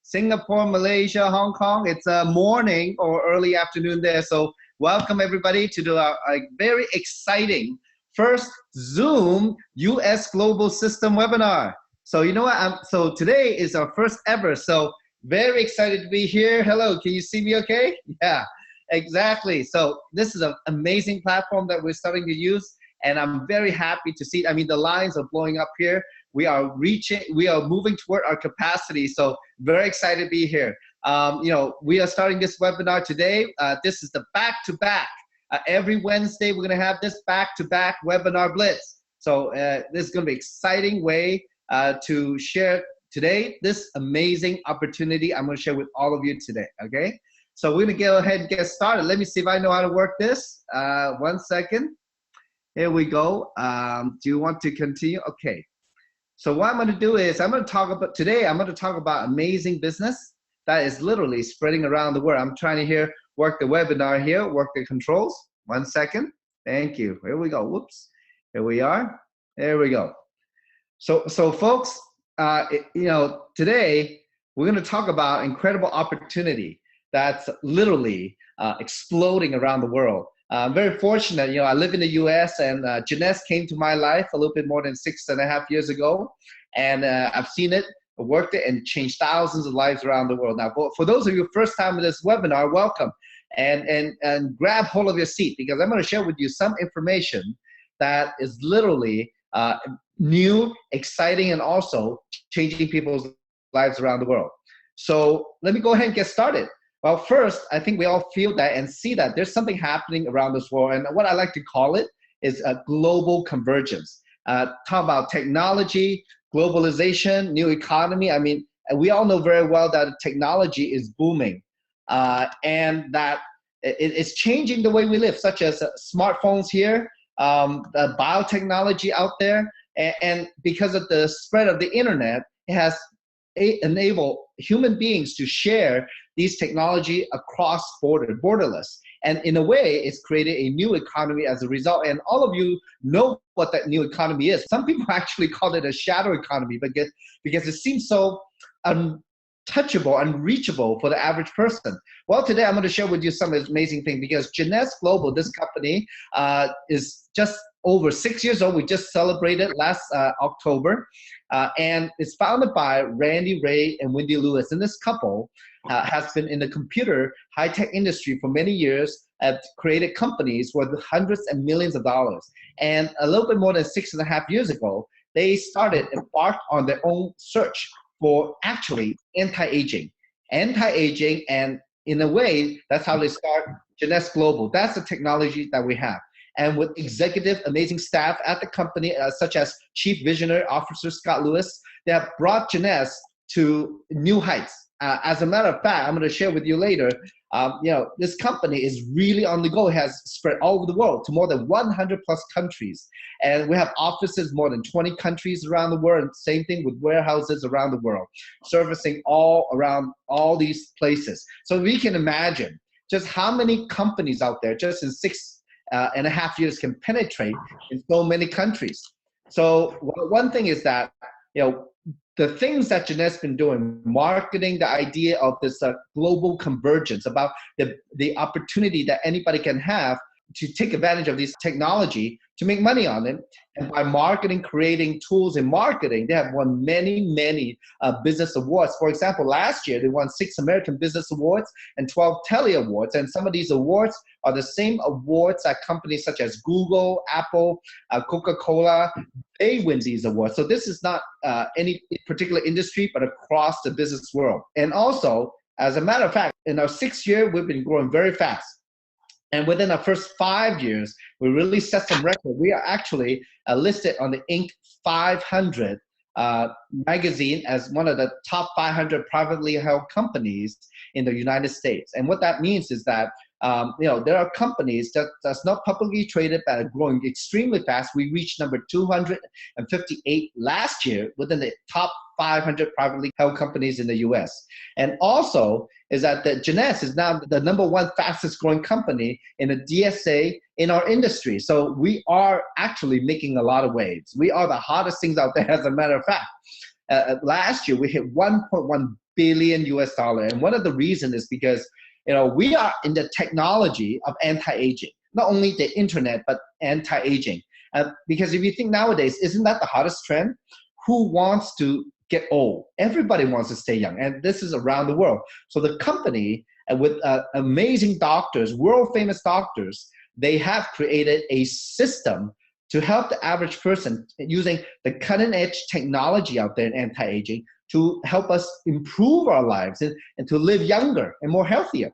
Singapore, Malaysia, Hong Kong. It's a morning or early afternoon there. So welcome everybody to a very exciting first Zoom US Global System webinar. So you know what? So today is our first ever. So very excited to be here. Hello, can you see me okay? Yeah, exactly. So this is an amazing platform that we're starting to use. And I'm very happy to see, I mean, the lines are blowing up here. We are moving toward our capacity. So very excited to be here. We are starting this webinar today. This is the back-to-back. Every Wednesday, we're gonna have this back-to-back webinar blitz. So this is gonna be an exciting way to share today, this amazing opportunity I'm gonna share with all of you today, okay? So we're gonna go ahead and get started. Let me see if I know how to work this. 1 second. Here we go. Do you want to continue? Okay. So what I'm going to do is I'm going to talk about amazing business that is literally spreading around the world. I'm trying to work the webinar here, work the controls. 1 second. Thank you. Here we go. Whoops. Here we are. There we go. So folks, today we're going to talk about incredible opportunity that's literally exploding around the world. I'm very fortunate, I live in the US, and Jeunesse came to my life a little bit more than 6.5 years ago. And I've seen it, worked it, and changed thousands of lives around the world. Now, for those of you first time in this webinar, welcome. And grab hold of your seat, because I'm going to share with you some information that is literally new, exciting, and also changing people's lives around the world. So let me go ahead and get started. Well, first, I think we all feel that and see that there's something happening around this world. And what I like to call it is a global convergence. Talk about technology, globalization, new economy. I mean, we all know very well that technology is booming and that it's changing the way we live, such as smartphones here, the biotechnology out there. And because of the spread of the internet, it has enabled human beings to share these technology across borderless. And in a way, it's created a new economy as a result. And all of you know what that new economy is. Some people actually call it a shadow economy because it seems so untouchable, unreachable for the average person. Well, today I'm going to share with you some amazing things, because Jeunesse Global, this company, is just over 6 years old. We just celebrated last October. And it's founded by Randy Ray and Wendy Lewis. And this couple has been in the computer high-tech industry for many years, have created companies worth hundreds and millions of dollars. And a little bit more than 6.5 years ago, they embarked on their own search for actually anti-aging. And in a way, that's how they start Jeunesse Global. That's the technology that we have. And with executive, amazing staff at the company, such as Chief Visionary Officer Scott Lewis, they have brought Jeunesse to new heights. As a matter of fact, I'm going to share with you later, this company is really on the go. It has spread all over the world to more than 100 plus countries. And we have offices more than 20 countries around the world. And same thing with warehouses around the world, servicing all around all these places. So we can imagine just how many companies out there just in 6.5 years can penetrate in so many countries. So one thing is that, the things that Jeunesse has been doing, marketing the idea of this global convergence, about the opportunity that anybody can have to take advantage of this technology to make money on it. And by marketing, creating tools in marketing, they have won many business awards. For example, last year, they won 6 American Business Awards and 12 Telly Awards. And some of these awards are the same awards that companies such as Google, Apple, Coca-Cola, they win these awards. So this is not any particular industry, but across the business world. And also, as a matter of fact, in our 6th year, we've been growing very fast. And within our first 5 years, we really set some record. We are actually listed on the Inc. 500 magazine as one of the top 500 privately held companies in the United States. And what that means is that there are companies that's not publicly traded that are growing extremely fast. We reached number 258 last year within the top 500 privately held companies in the US. And also is that the Jeunesse is now the #1 fastest growing company in the DSA in our industry. So we are actually making a lot of waves. We are the hottest things out there, as a matter of fact. Last year, we hit 1.1 billion US dollar. And one of the reasons is because, we are in the technology of anti-aging, not only the internet, but anti-aging. Because if you think nowadays, isn't that the hottest trend? Who wants to get old? Everybody wants to stay young, and this is around the world. So the company, with amazing doctors, world-famous doctors, they have created a system to help the average person using the cutting-edge technology out there in anti-aging to help us improve our lives and to live younger and more healthier.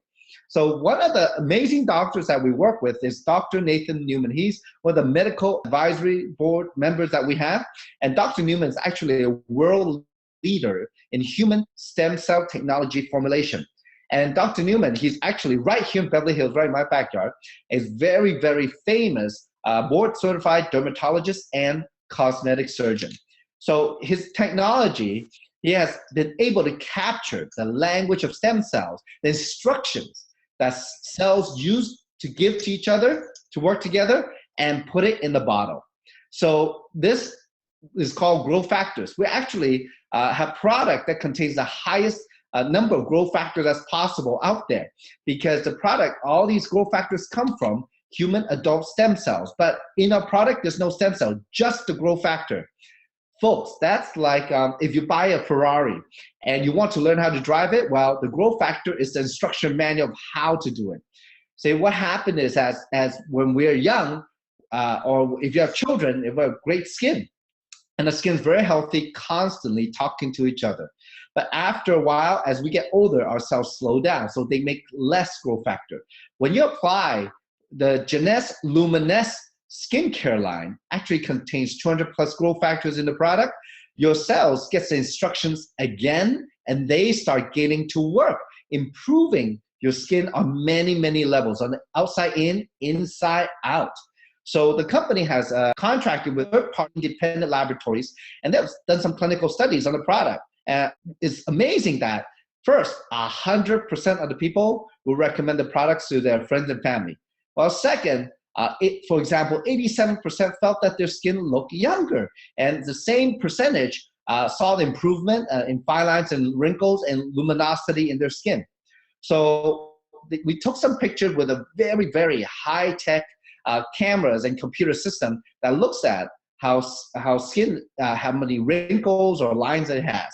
So one of the amazing doctors that we work with is Dr. Nathan Newman. He's one of the medical advisory board members that we have. And Dr. Newman is actually a world leader in human stem cell technology formulation. And Dr. Newman, he's actually right here in Beverly Hills, right in my backyard, is very, very famous board-certified dermatologist and cosmetic surgeon. So his technology, he has been able to capture the language of stem cells, the instructions that cells use to give to each other, to work together, and put it in the bottle. So this is called growth factors. We actually have product that contains the highest number of growth factors as possible out there, because the product, all these growth factors come from human adult stem cells. But in our product, there's no stem cell, just the growth factor. Folks, that's like if you buy a Ferrari and you want to learn how to drive it, well, the growth factor is the instruction manual of how to do it. So what happened is as when we're young, or if you have children, if we have great skin, and the skin's very healthy, constantly talking to each other. But after a while, as we get older, our cells slow down, so they make less growth factor. When you apply the Jeunesse Luminesse skincare line, actually contains 200 plus growth factors in the product, your cells get the instructions again, and they start getting to work, improving your skin on many, many levels, on the outside in, inside out. So the company has contracted with third-party independent laboratories, and they've done some clinical studies on the product. It's amazing that first, 100% of the people will recommend the products to their friends and family. Well, second, for example, 87% felt that their skin looked younger, and the same percentage saw the improvement in fine lines and wrinkles and luminosity in their skin. So we took some pictures with a very, very high-tech cameras and computer system that looks at how skin, how many wrinkles or lines it has.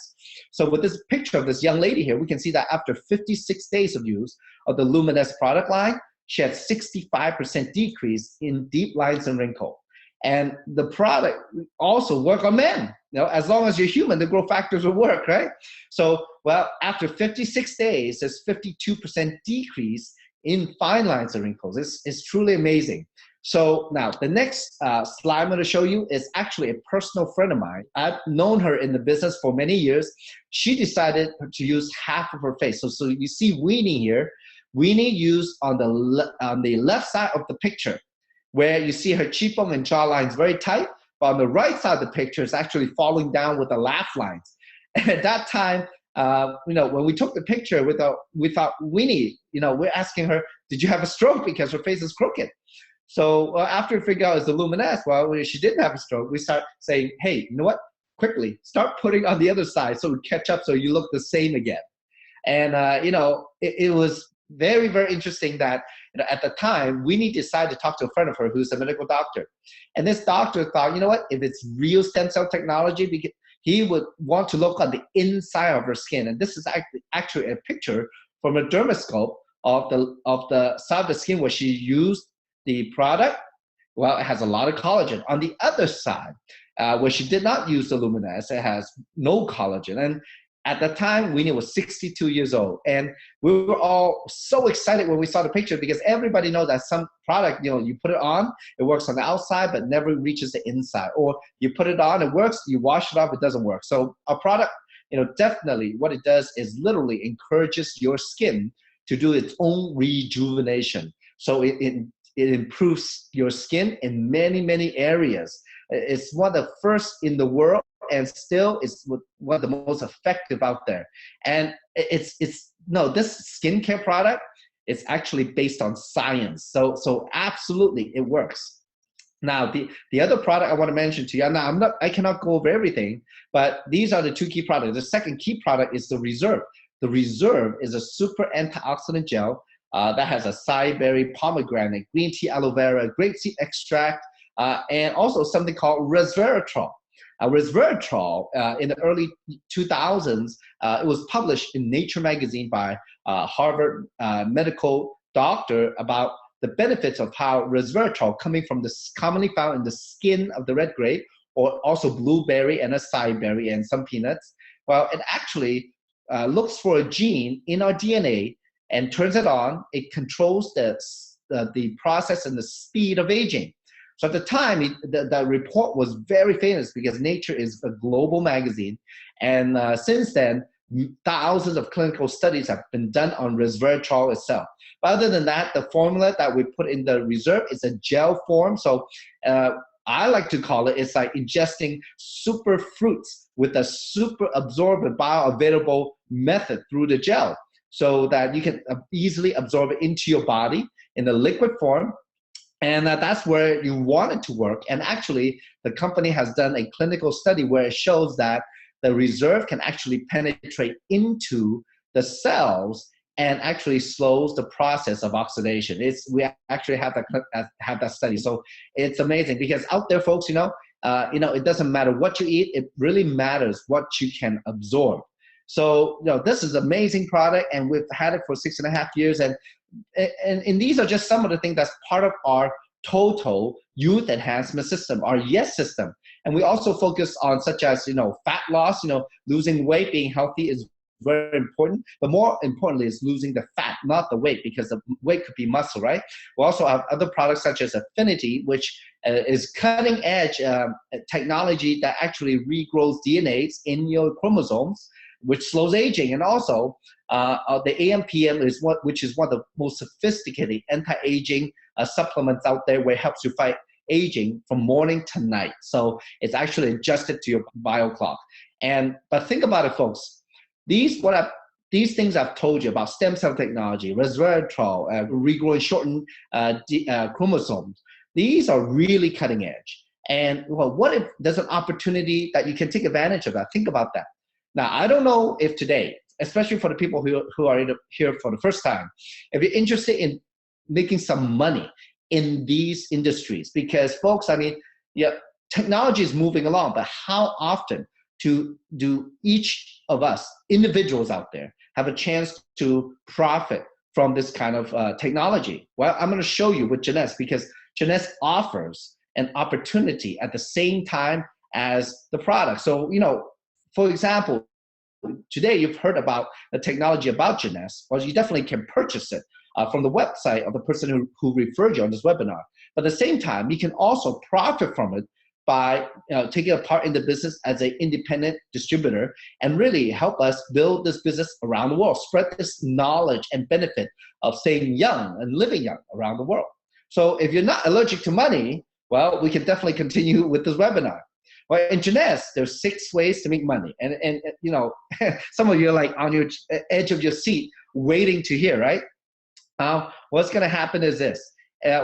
So with this picture of this young lady here, we can see that after 56 days of use of the Luminesse product line, she had 65% decrease in deep lines and wrinkle. And the product also work on men. As long as you're human, the growth factors will work, right? So, well, after 56 days, there's 52% decrease in fine lines and wrinkles. It's truly amazing. So now the next slide I'm going to show you is actually a personal friend of mine. I've known her in the business for many years. She decided to use half of her face. So you see Weenie here. Weenie used on the left side of the picture, where you see her cheekbone and jawline is very tight, but on the right side of the picture is actually falling down with the laugh lines. And at that time, when we took the picture without Weenie, we're asking her, did you have a stroke? Because her face is crooked. So after we figure out it's the Luminesse, well, she didn't have a stroke. We start saying, hey, you know what? Quickly, start putting on the other side so we catch up so you look the same again. And, it was very, very interesting that at the time, Winnie decided to talk to a friend of her who's a medical doctor. And this doctor thought, you know what? If it's real stem cell technology, he would want to look on the inside of her skin. And this is actually a picture from a dermoscope of the side of the skin where she used the product. Well, it has a lot of collagen. On the other side, where she did not use the Luminesse, it has no collagen. And at the time, Winnie was 62 years old. And we were all so excited when we saw the picture, because everybody knows that some product, you put it on, it works on the outside, but never reaches the inside. Or you put it on, it works, you wash it off, it doesn't work. So our product, definitely what it does is literally encourages your skin to do its own rejuvenation. So it improves your skin in many, many areas. It's one of the first in the world, and still it's one of the most effective out there. And this skincare product is actually based on science. So absolutely, it works. Now, the other product I want to mention to you, now I cannot go over everything, but these are the two key products. The second key product is the Reserve. The Reserve is a super antioxidant gel that has acai berry, pomegranate, green tea, aloe vera, grapeseed extract, and also something called resveratrol. Resveratrol, in the early 2000s, it was published in Nature magazine by Harvard medical doctor about the benefits of how resveratrol, coming from commonly found in the skin of the red grape, or also blueberry and acai berry and some peanuts, well, it actually looks for a gene in our DNA and turns it on. It controls the process and the speed of aging. So at the time, the report was very famous because Nature is a global magazine. And since then, thousands of clinical studies have been done on resveratrol itself. But other than that, the formula that we put in the Reserve is a gel form. So I like to call it, it's like ingesting super fruits with a super absorbent bioavailable method through the gel, so that you can easily absorb it into your body in a liquid form. And that's where you want it to work. And actually, the company has done a clinical study where it shows that the Reserve can actually penetrate into the cells and actually slows the process of oxidation. We actually have that study. So it's amazing because out there, folks, it doesn't matter what you eat. It really matters what you can absorb. So, this is an amazing product, and we've had it for 6.5 years. And these are just some of the things that's part of our total youth enhancement system, our YES system. And we also focus on such as, fat loss, losing weight, being healthy is very important. But more importantly is losing the fat, not the weight, because the weight could be muscle, right? We also have other products such as Affinity, which is cutting edge technology that actually regrows DNAs in your chromosomes, which slows aging. And also the AMPM which is one of the most sophisticated anti-aging supplements out there, where it helps you fight aging from morning to night. So it's actually adjusted to your bio clock. But think about it, folks. These things I've told you about stem cell technology, resveratrol, regrowing shortened chromosomes, these are really cutting edge. And what if there's an opportunity that you can take advantage of that? Think about that. Now, I don't know if today, especially for the people who are here for the first time, if you're interested in making some money in these industries, because folks, technology is moving along, but how often do each of us, individuals out there, have a chance to profit from this kind of technology? Well, I'm going to show you with Jeunesse, because Jeunesse offers an opportunity at the same time as the product. So, for example, today you've heard about the technology about Jeunesse. Well, you definitely can purchase it from the website of the person who referred you on this webinar. But at the same time, you can also profit from it by taking a part in the business as an independent distributor, and really help us build this business around the world, spread this knowledge and benefit of staying young and living young around the world. So if you're not allergic to money, well, we can definitely continue with this webinar. Well, in Jeunesse, there's 6 ways to make money. And some of you are like on your edge of your seat waiting to hear, right? What's going to happen is this.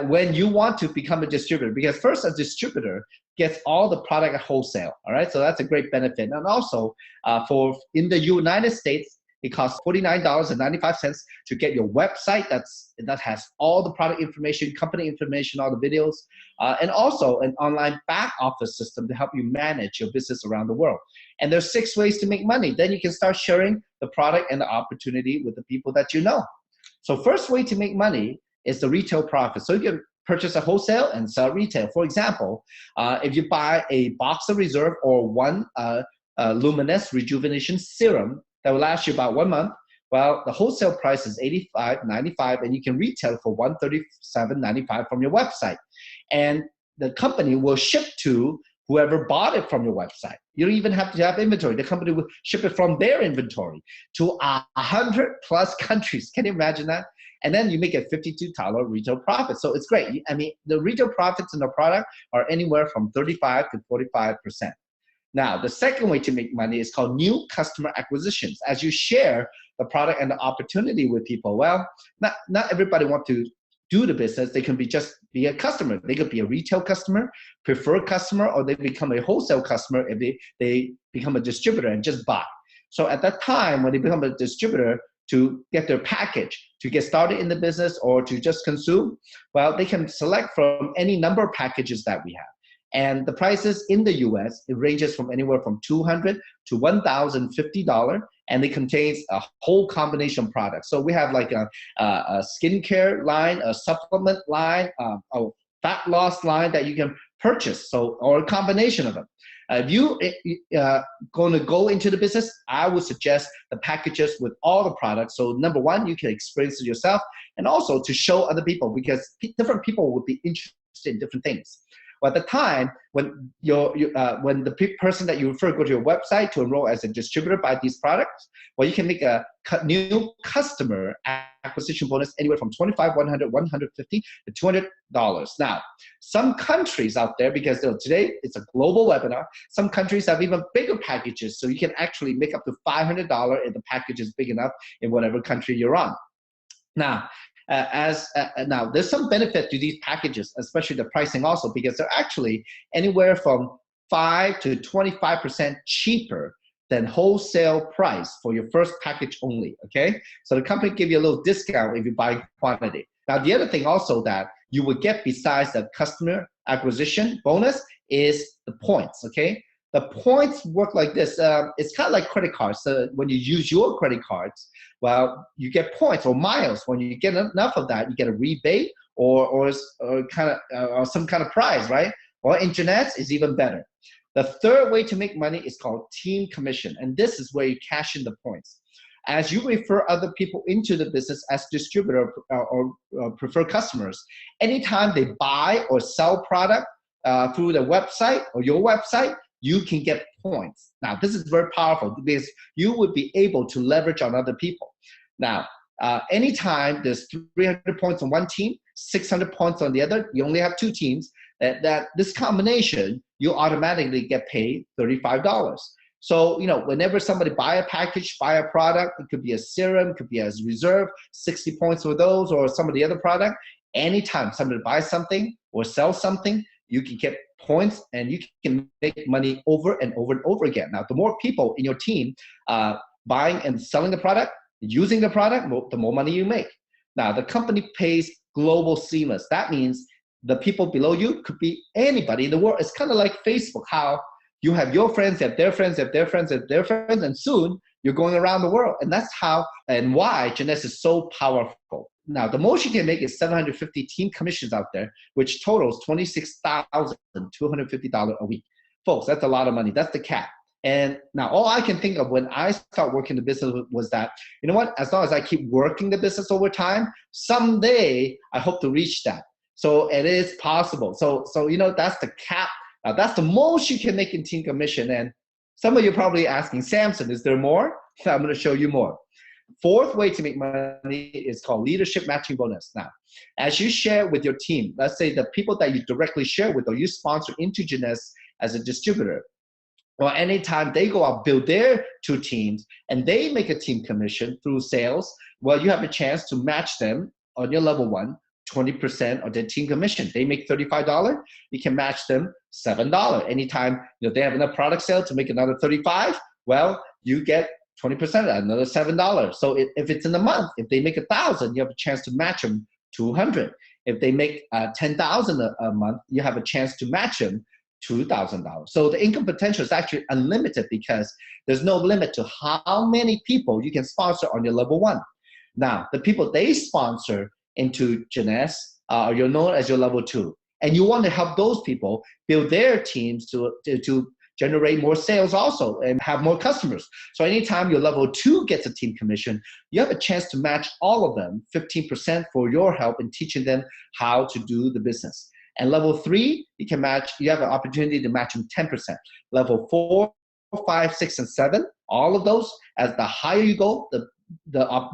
When you want to become a distributor, because first a distributor gets all the product at wholesale, all right? So that's a great benefit. And also in the United States, it costs $49.95 to get your website that has all the product information, company information, all the videos, and also an online back office system to help you manage your business around the world. And there's 6 ways to make money. Then you can start sharing the product and the opportunity with the people that you know. So first way to make money is the retail profit. So you can purchase a wholesale and sell retail. For example, if you buy a box of Reserve or one Luminous Rejuvenation Serum that will last you about 1 month, well, the wholesale price is $85.95, and you can retail for $137.95 from your website. And the company will ship to whoever bought it from your website. You don't even have to have inventory. The company will ship it from their inventory to 100+ countries. Can you imagine that? And then you make a $52 retail profit. So it's great. The retail profits in the product are anywhere from 35 to 45%. Now, the second way to make money is called new customer acquisitions. As you share the product and the opportunity with people, well, not everybody wants to do the business. They can be a customer. They could be a retail customer, preferred customer, or they become a wholesale customer if they become a distributor and just buy. So at that time, when they become a distributor to get their package, to get started in the business or to just consume, well, they can select from any number of packages that we have. And the prices in the US, it ranges from anywhere from $200 to $1,050, and it contains a whole combination of products. So we have like a skincare line, a supplement line, a fat loss line that you can purchase, or a combination of them. If you going to go into the business, I would suggest the packages with all the products. So number one, you can experience it yourself, and also to show other people, because different people would be interested in different things. Well, at the time when when the person that you refer go to your website to enroll as a distributor, buy these products, well, you can make a new customer acquisition bonus anywhere from $25, $100, $150 to $200. Now, some countries out there, because today it's a global webinar, some countries have even bigger packages, so you can actually make up to $500 if the package is big enough in whatever country you're on. Now, now there's some benefit to these packages, especially the pricing also, because they're actually anywhere from 5 to 25% cheaper than wholesale price for your first package only, okay? So the company give you a little discount if you buy quantity. Now, the other thing also that you would get besides the customer acquisition bonus is the points, okay? The points work like this. It's kind of like credit cards. So when you use your credit cards, well, you get points or miles. When you get enough of that, you get a rebate or some kind of prize, right? Or in Jeunesse, it's even better. The third way to make money is called team commission, and this is where you cash in the points. As you refer other people into the business as distributor or preferred customers, anytime they buy or sell product through the website or your website, you can get points. Now, this is very powerful because you would be able to leverage on other people. Now, anytime there's 300 points on one team, 600 points on the other, you only have two teams, that this combination, you automatically get paid $35. So, whenever somebody buy a package, buy a product, it could be a serum, it could be as reserve, 60 points for those, or some of the other product. Anytime somebody buys something or sells something, you can get points and you can make money over and over and over again. Now, the more people in your team buying and selling the product, using the product, the more money you make. Now, the company pays global seamless. That means the people below you could be anybody in the world. It's kind of like Facebook, how you have your friends, you have their friends, you have their friends, you have their friends, and soon you're going around the world. And that's how and why Jeunesse is so powerful. Now, the most you can make is 750 team commissions out there, which totals $26,250 a week. Folks, that's a lot of money. That's the cap. And now all I can think of when I start working the business was that, you know what, as long as I keep working the business over time, someday I hope to reach that. So it is possible. So that's the cap. Now, that's the most you can make in team commission. And some of you are probably asking, Samson, is there more? So I'm going to show you more. Fourth way to make money is called leadership matching bonus. Now, as you share with your team, let's say the people that you directly share with or you sponsor into Jeunesse as a distributor, or anytime they go out, build their two teams, and they make a team commission through sales, well, you have a chance to match them on your level 1, 20% of their team commission. They make $35, you can match them $7. Anytime they have enough product sale to make another $35, well, you get 20% of that, another $7. So if it's in a month, if they make $1,000, you have a chance to match them $200. If they make $10,000 a month, you have a chance to match them $2,000. So the income potential is actually unlimited because there's no limit to how many people you can sponsor on your level 1. Now, the people they sponsor into Jeunesse, you're known as your level 2. And you want to help those people build their teams to generate more sales also and have more customers. So anytime your level 2 gets a team commission, you have a chance to match all of them 15% for your help in teaching them how to do the business. And level 3, you have an opportunity to match them 10%. Level 4, 5, 6, and 7, all of those, as the higher you go, the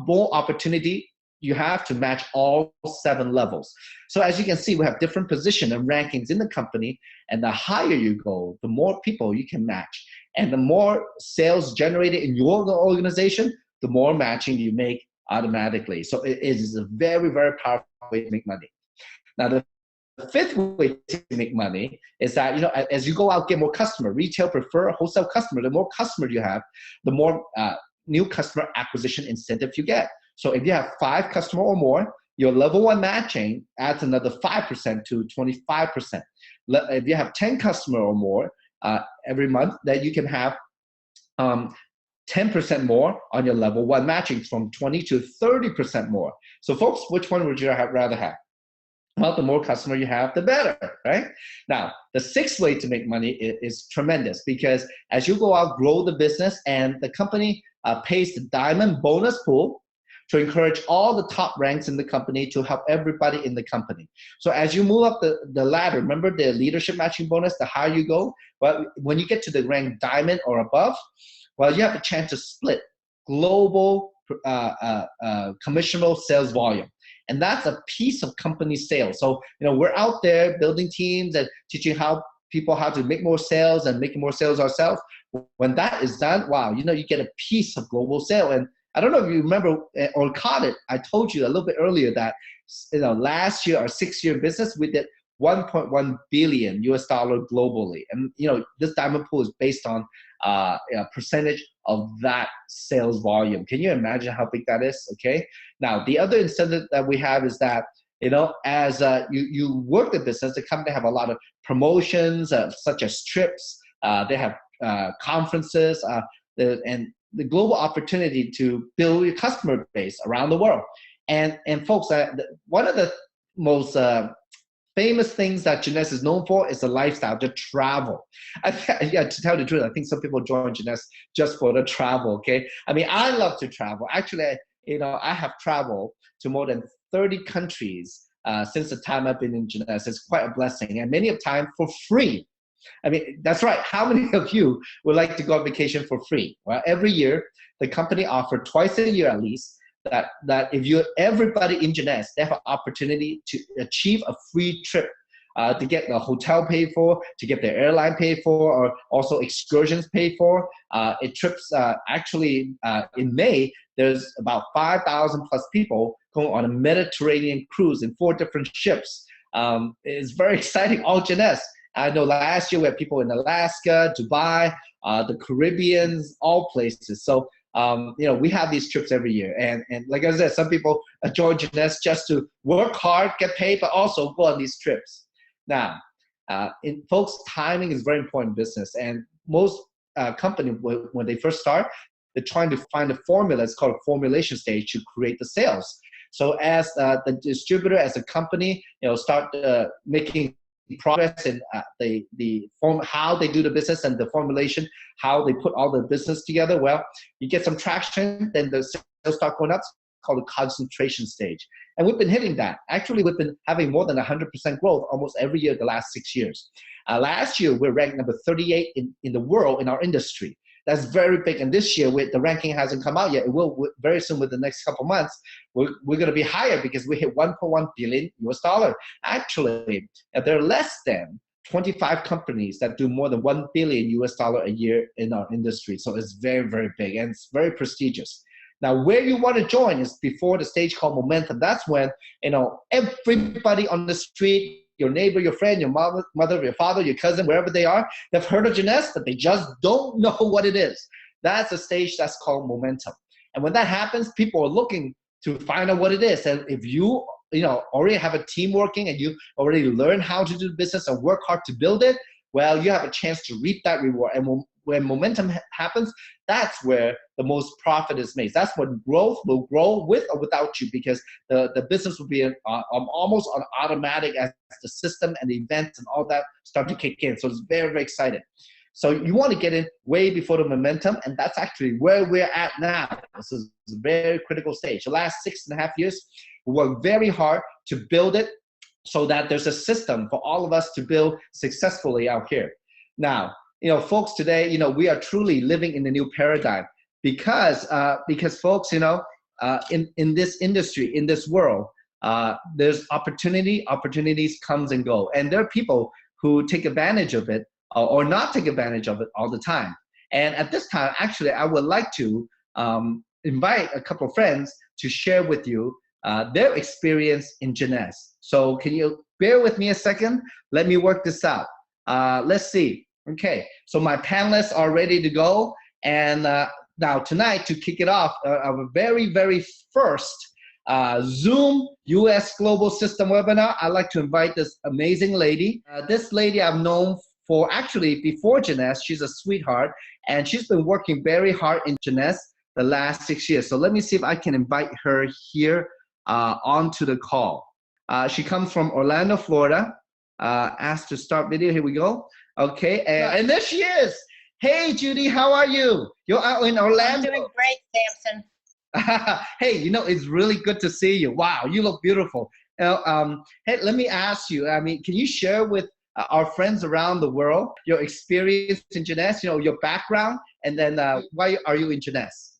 more opportunity you have to match all 7 levels. So as you can see, we have different position and rankings in the company, and the higher you go, the more people you can match. And the more sales generated in your organization, the more matching you make automatically. So it is a very, very powerful way to make money. Now, the fifth way to make money is that, as you go out, get more customer, retail prefer, wholesale customer, the more customer you have, the more new customer acquisition incentive you get. So if you have 5 customers or more, your level 1 matching adds another 5% to 25%. If you have 10 customers or more every month, then you can have 10% more on your level 1 matching, from 20 to 30% more. So folks, which one would you rather have? Well, the more customer you have, the better, right? Now, the 6th way to make money is tremendous, because as you go out, grow the business, and the company pays the diamond bonus pool to encourage all the top ranks in the company to help everybody in the company. So as you move up the ladder, remember the leadership matching bonus, the higher you go, well, when you get to the rank diamond or above, well, you have a chance to split global commissionable sales volume. And that's a piece of company sales. So, we're out there building teams and teaching people how to make more sales and making more sales ourselves. When that is done, wow, you get a piece of global sale. And I don't know if you remember or caught it. I told you a little bit earlier that, last year, our 6-year business, we did $1.1 billion globally. And, this diamond pool is based on a percentage of that sales volume. Can you imagine how big that is? Okay. Now, the other incentive that we have is that, as you work the business, the company have a lot of promotions, such as trips. They have conferences, and the global opportunity to build your customer base around the world. And folks, one of the most famous things that Jeunesse is known for is the lifestyle, the travel. To tell the truth, I think some people join Jeunesse just for the travel, okay? I mean, I love to travel. Actually, I have traveled to more than 30 countries since the time I've been in Jeunesse. It's quite a blessing, and many of time for free. I mean, that's right. How many of you would like to go on vacation for free? Well, every year, the company offers twice a year at least, that if everybody in Jeunesse, they have an opportunity to achieve a free trip, to get the hotel paid for, to get their airline paid for, or also excursions paid for. Trips, actually, in May, there's about 5,000 plus people going on a Mediterranean cruise in 4 different ships. It's very exciting, all Jeunesse. I know last year we had people in Alaska, Dubai, the Caribbean, all places. So, we have these trips every year. And like I said, some people join Jeunesse just to work hard, get paid, but also go on these trips. Now, folks, timing is very important in business. And most companies, when they first start, they're trying to find a formula. It's called a formulation stage to create the sales. So as the distributor, as a company, start making progress in how they do the business and the formulation, how they put all the business together, well, you get some traction, then the sales start going up. It's called the concentration stage. And we've been hitting that. Actually, we've been having more than 100% growth almost every year the last 6 years. Last year, we're ranked number 38 in the world in our industry. That's very big. And this year, the ranking hasn't come out yet. It will very soon, with the next couple months. We're going to be higher because we hit $1.1 billion. Actually, there are less than 25 companies that do more than $1 billion a year in our industry. So it's very, very big, and it's very prestigious. Now, where you want to join is before the stage called momentum. That's when, everybody on the street, your neighbor, your friend, your mother, your father, your cousin, wherever they are, they've heard of Jeunesse, but they just don't know what it is. That's a stage that's called momentum. And when that happens, people are looking to find out what it is. And if you, already have a team working and you already learn how to do business and work hard to build it, well, you have a chance to reap that reward. And when momentum happens, that's where the most profit is made. That's when growth will grow with or without you, because the business will be almost on automatic as the system and the events and all that start to kick in. So it's very, very exciting. So you want to get in way before the momentum, and that's actually where we're at now. This is a very critical stage. The last 6.5 years, we worked very hard to build it so that there's a system for all of us to build successfully out here. Now, folks, today, we are truly living in a new paradigm because folks, in this industry, in this world, there's opportunities comes and go. And there are people who take advantage of it or not take advantage of it all the time. And at this time, actually, I would like to invite a couple of friends to share with you their experience in Jeunesse. So can you bear with me a second? Let me work this out. Let's see. Okay, so my panelists are ready to go. And now tonight, to kick it off, our very, very first Zoom US Global System webinar, I'd like to invite this amazing lady. This lady I've known for actually before Jeunesse. She's a sweetheart, and she's been working very hard in Jeunesse the last 6 years. So let me see if I can invite her here onto the call. She comes from Orlando, Florida. Asked to start video. Here we go. Okay, and there she is. Hey, Judy, how are you? You're out in Orlando. I'm doing great, Samson. Hey, you know, it's really good to see you. Wow, you look beautiful. Hey, let me ask you, I mean, can you share with our friends around the world your experience in Jeunesse, you know, your background, and then why are you in Jeunesse?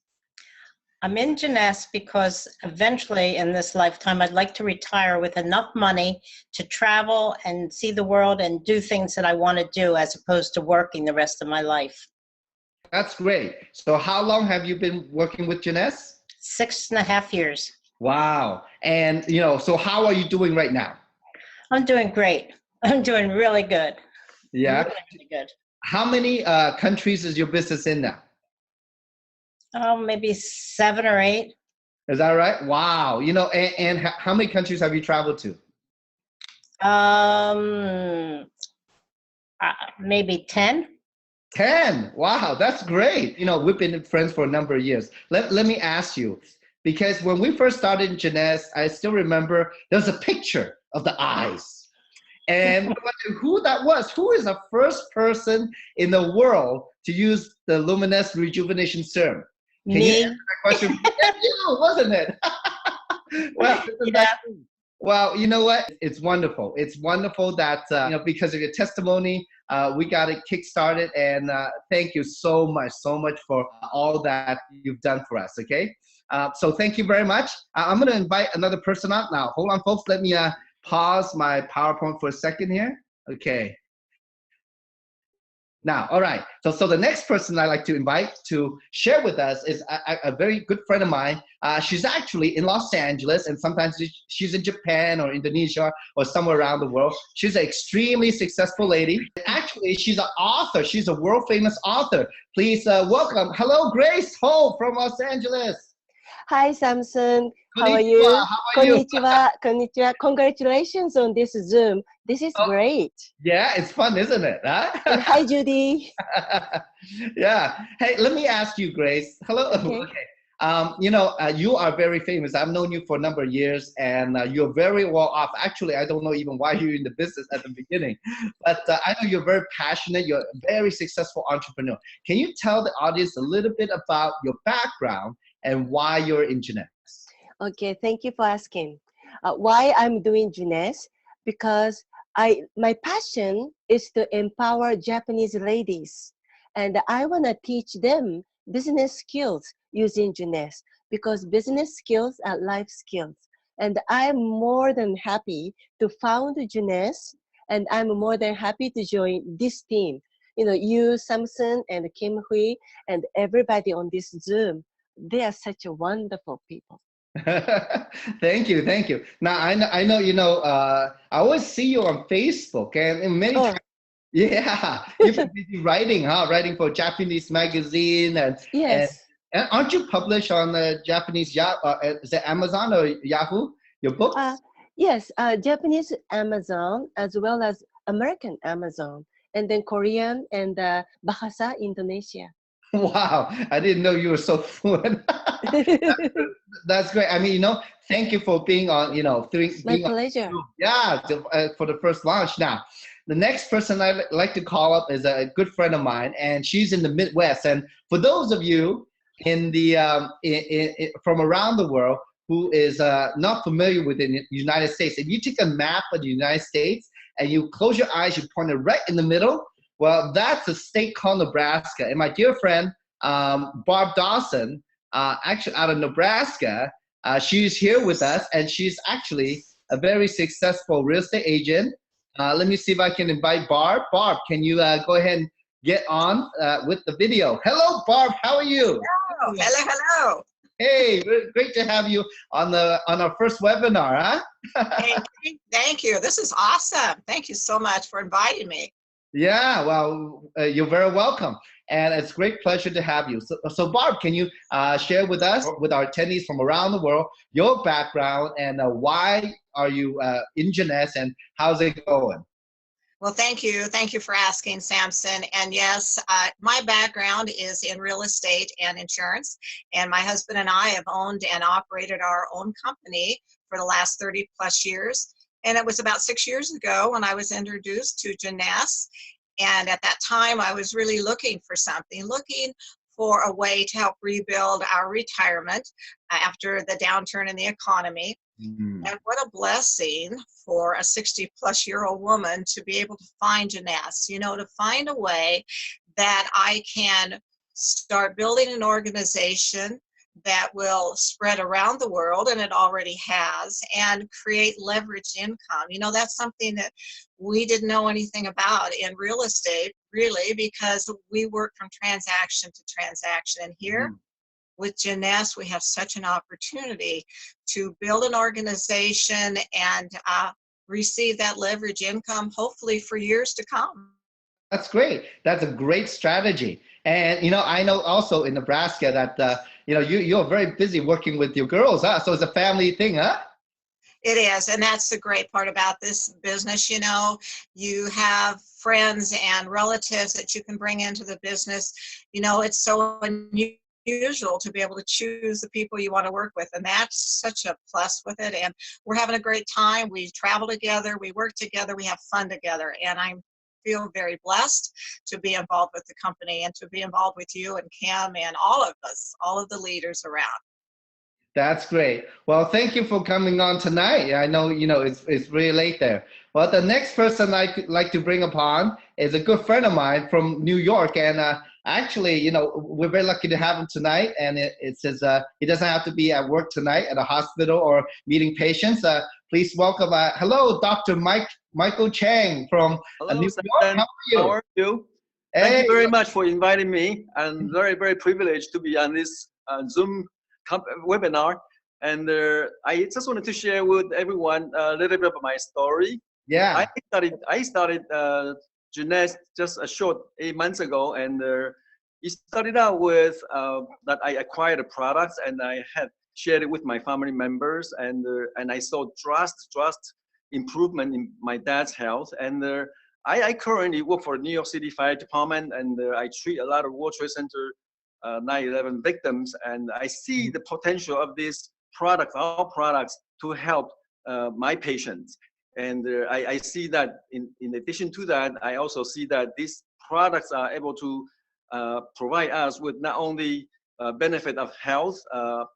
I'm in Jeunesse because eventually in this lifetime, I'd like to retire with enough money to travel and see the world and do things that I want to do as opposed to working the rest of my life. That's great. So how long have you been working with Jeunesse? 6.5 years. Wow. And, you know, so how are you doing right now? I'm doing great. I'm doing really good. Yeah. Really good. How many countries is your business in now? Oh, maybe 7 or 8. Is that right? Wow. You know, and how many countries have you traveled to? Maybe 10. 10. Wow, that's great. You know, we've been friends for a number of years. Let me ask you, because when we first started in Jeunesse, I still remember there was a picture of the eyes. And no matter who that was, who is the first person in the world to use the luminous rejuvenation serum? Can you answer that question? Yeah, you, wasn't it? Well, yeah. Well, you know what? It's wonderful. It's wonderful that, you know, because of your testimony, we got it kickstarted. And thank you so much for all that you've done for us, okay? So thank you very much. I'm going to invite another person out now. Hold on, folks. Let me pause my PowerPoint for a second here. Okay. Now, all right. So the next person I'd like to invite to share with us is a very good friend of mine. She's actually in Los Angeles, and sometimes she's in Japan or Indonesia or somewhere around the world. She's an extremely successful lady. Actually, she's an author. She's a world-famous author. Please welcome. Hello, Grace Ho from Los Angeles. Hi, Samson. How are you? Konnichiwa. Konnichiwa. Congratulations on this Zoom. This is great. Yeah, it's fun, isn't it? Huh? And hi, Judy. Yeah. Hey, let me ask you, Grace. Hello. Okay. You know, you are very famous. I've known you for a number of years, and you're very well off. Actually, I don't know even why you're in the business at the beginning, but I know you're very passionate. You're a very successful entrepreneur. Can you tell the audience a little bit about your background and why you're in Jeunesse? Okay, thank you for asking. Why I'm doing Jeunesse? Because my passion is to empower Japanese ladies, and I want to teach them business skills using Jeunesse, because business skills are life skills. And I'm more than happy to found Jeunesse, and I'm more than happy to join this team. You know, you, Samson, and Kim Hui, and everybody on this Zoom. They are such a wonderful people. Thank you, thank you. Now I know you know. I always see you on Facebook, and many times, yeah, you've been busy writing, huh? Writing for Japanese magazine, and yes. And aren't you published on the Japanese is it Amazon or Yahoo? Your books? Yes, Japanese Amazon as well as American Amazon, and then Korean and Bahasa Indonesia. Wow, I didn't know you were so fluent. That's great. I mean, you know, thank you for being on, you know, My pleasure. Yeah, for the first launch. Now, the next person I'd like to call up is a good friend of mine, and she's in the Midwest. And for those of you in the from around the world who is not familiar with the United States, if you take a map of the United States and you close your eyes, you point it right in the middle. Well, that's a state called Nebraska. And my dear friend, Barb Dawson, actually out of Nebraska, she's here with us, and she's actually a very successful real estate agent. Let me see if I can invite Barb. Barb, can you go ahead and get on with the video? Hello, Barb. How are you? Hello. Hey, great to have you on our first webinar, huh? Hey, thank you. This is awesome. Thank you so much for inviting me. Yeah, well, you're very welcome. And it's a great pleasure to have you. So Barb, can you share with us, with our attendees from around the world, your background and why are you in Jeunesse and how's it going? Well, thank you. Thank you for asking, Samson. And yes, my background is in real estate and insurance. And my husband and I have owned and operated our own company for the last 30 plus years. And it was about 6 years ago when I was introduced to Jeunesse. And at that time, I was really looking for something, looking for a way to help rebuild our retirement after the downturn in the economy. Mm-hmm. And what a blessing for a 60-plus-year-old woman to be able to find Jeunesse, you know, to find a way that I can start building an organization that will spread around the world, and it already has, and create leveraged income. You know, that's something that we didn't know anything about in real estate, really, because we work from transaction to transaction. And here, with Jeunesse, we have such an opportunity to build an organization and receive that leverage income, hopefully for years to come. That's great. That's a great strategy. And, you know, I know also in Nebraska that, you know, you're very busy working with your girls, huh? So it's a family thing, huh? It is, and that's the great part about this business. You know, you have friends and relatives that you can bring into the business. You know, it's so unusual to be able to choose the people you want to work with, and that's such a plus with it. And we're having a great time. We travel together, we work together, we have fun together, and I feel very blessed to be involved with the company and to be involved with you and Kim and all of us, all of the leaders around. That's great. Well, thank you for coming on tonight. I know, you know, it's really late there. Well, the next person I'd like to bring upon is a good friend of mine from New York. And actually, you know, we're very lucky to have him tonight. And it says he doesn't have to be at work tonight at a hospital or meeting patients. Please welcome, hello, Dr. Michael Chang from Hello, New Sam. York. How are you? How are you? Hey. Thank you very much for inviting me. I'm very, very privileged to be on this Zoom webinar. And I just wanted to share with everyone a little bit of my story. Yeah. I started Jeunesse just a short 8 months ago, and it started out with that I acquired the products and I had shared it with my family members, and I saw drastic improvement in my dad's health. And I currently work for the New York City Fire Department, and I treat a lot of World Trade Center 9/11 victims, and I see the potential of these products, our products, to help my patients. And I see that in addition to that, I also see that these products are able to provide us with not only benefit of health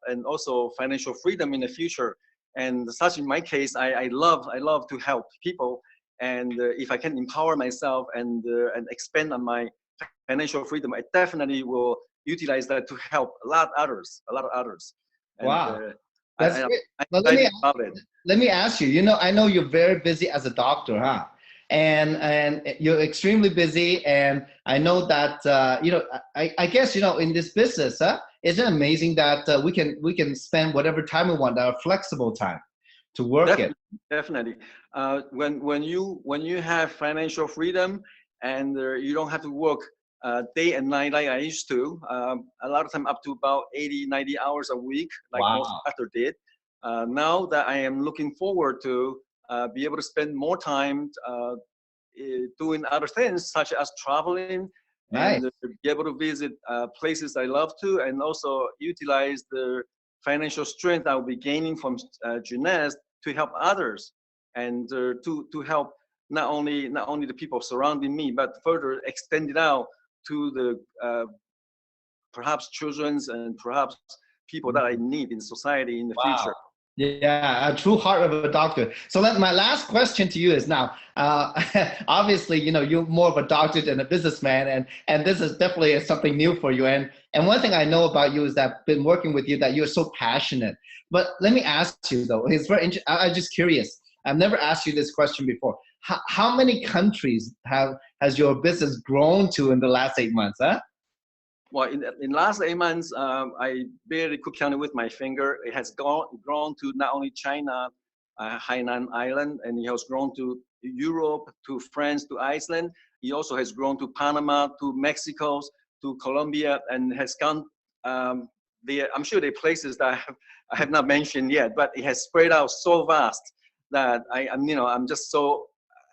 and also financial freedom in the future. And such in my case, I love to help people. And if I can empower myself and expand on my financial freedom, I definitely will utilize that to help a lot of others. And, wow. That's great. Well, let me ask you, you know, I know you're very busy as a doctor, huh? And you're extremely busy. And I know that, you know, I guess, you know, in this business, isn't it amazing that we can spend whatever time we want, our flexible time to work it. Definitely. When you have financial freedom and you don't have to work day and night like I used to, a lot of time up to about 80-90 hours a week, like most doctors did. Now that I am looking forward to be able to spend more time doing other things such as traveling, and be able to visit places I love to, and also utilize the financial strength I will be gaining from Jeunesse to help others, and to help not only the people surrounding me, but further extend it out to the perhaps children's and perhaps people that I need in society in the future. Yeah, a true heart of a doctor. So my last question to you is now, obviously, you know, you're more of a doctor than a businessman, and this is definitely something new for you. And one thing I know about you is that I've been working with you, that you're so passionate. But let me ask you though, it's very interesting. I'm just curious. I've never asked you this question before. How many countries has your business grown to in the last 8 months, huh? Well, in last 8 months, I barely could count it with my finger. It has grown to not only China, Hainan Island, and it has grown to Europe, to France, to Iceland. He also has grown to Panama, to Mexico, to Colombia, and has gone there. I'm sure there are places that I have not mentioned yet, but it has spread out so vast that I'm just so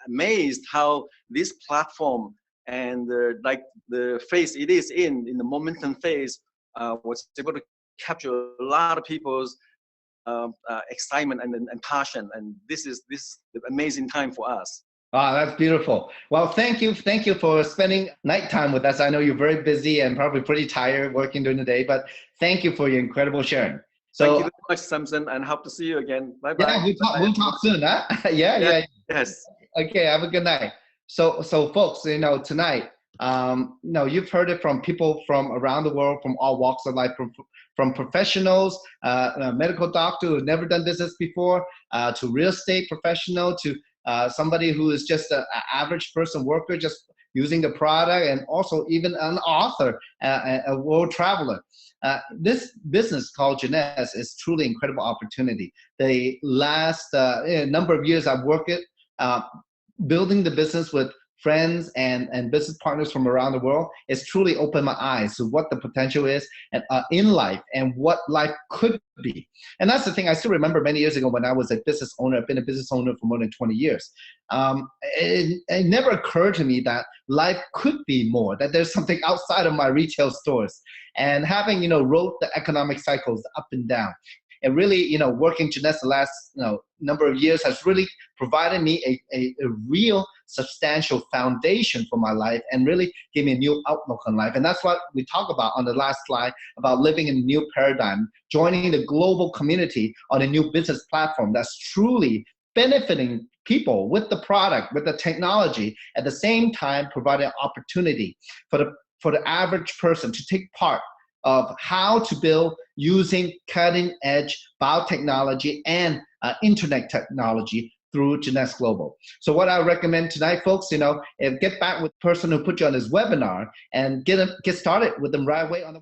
amazed how this platform and like the phase it is in the momentum phase was able to capture a lot of people's excitement and passion, and this is the amazing time for us. Wow, that's beautiful. Well, thank you for spending nighttime with us. I know you're very busy and probably pretty tired working during the day, but thank you for your incredible sharing. So, thank you very much, Samson, and hope to see you again. Bye bye. Yeah, we'll talk soon, huh? Yeah. Yes. Okay, have a good night. So folks, tonight, you've heard it from people from around the world, from all walks of life, from professionals, a medical doctor who's never done business before, to real estate professional, to somebody who is just an average person worker, just using the product, and also even an author, a world traveler. This business called Jeunesse is truly incredible opportunity. The last number of years I've worked it, building the business with friends and business partners from around the world, it's truly opened my eyes to what the potential is and in life and what life could be. And that's the thing. I still remember many years ago when I was a business owner. I've been a business owner for more than 20 years. It never occurred to me that life could be more, that there's something outside of my retail stores. And having, rode the economic cycles up and down, and really, working Jeunesse the last, number of years has really provided me a real substantial foundation for my life and really gave me a new outlook on life. And that's what we talk about on the last slide, about living in a new paradigm, joining the global community on a new business platform that's truly benefiting people with the product, with the technology, at the same time providing opportunity for the average person to take part of how to build using cutting-edge biotechnology and internet technology through Jeunesse Global. So what I recommend tonight, folks, is get back with the person who put you on this webinar and get started with them right away on the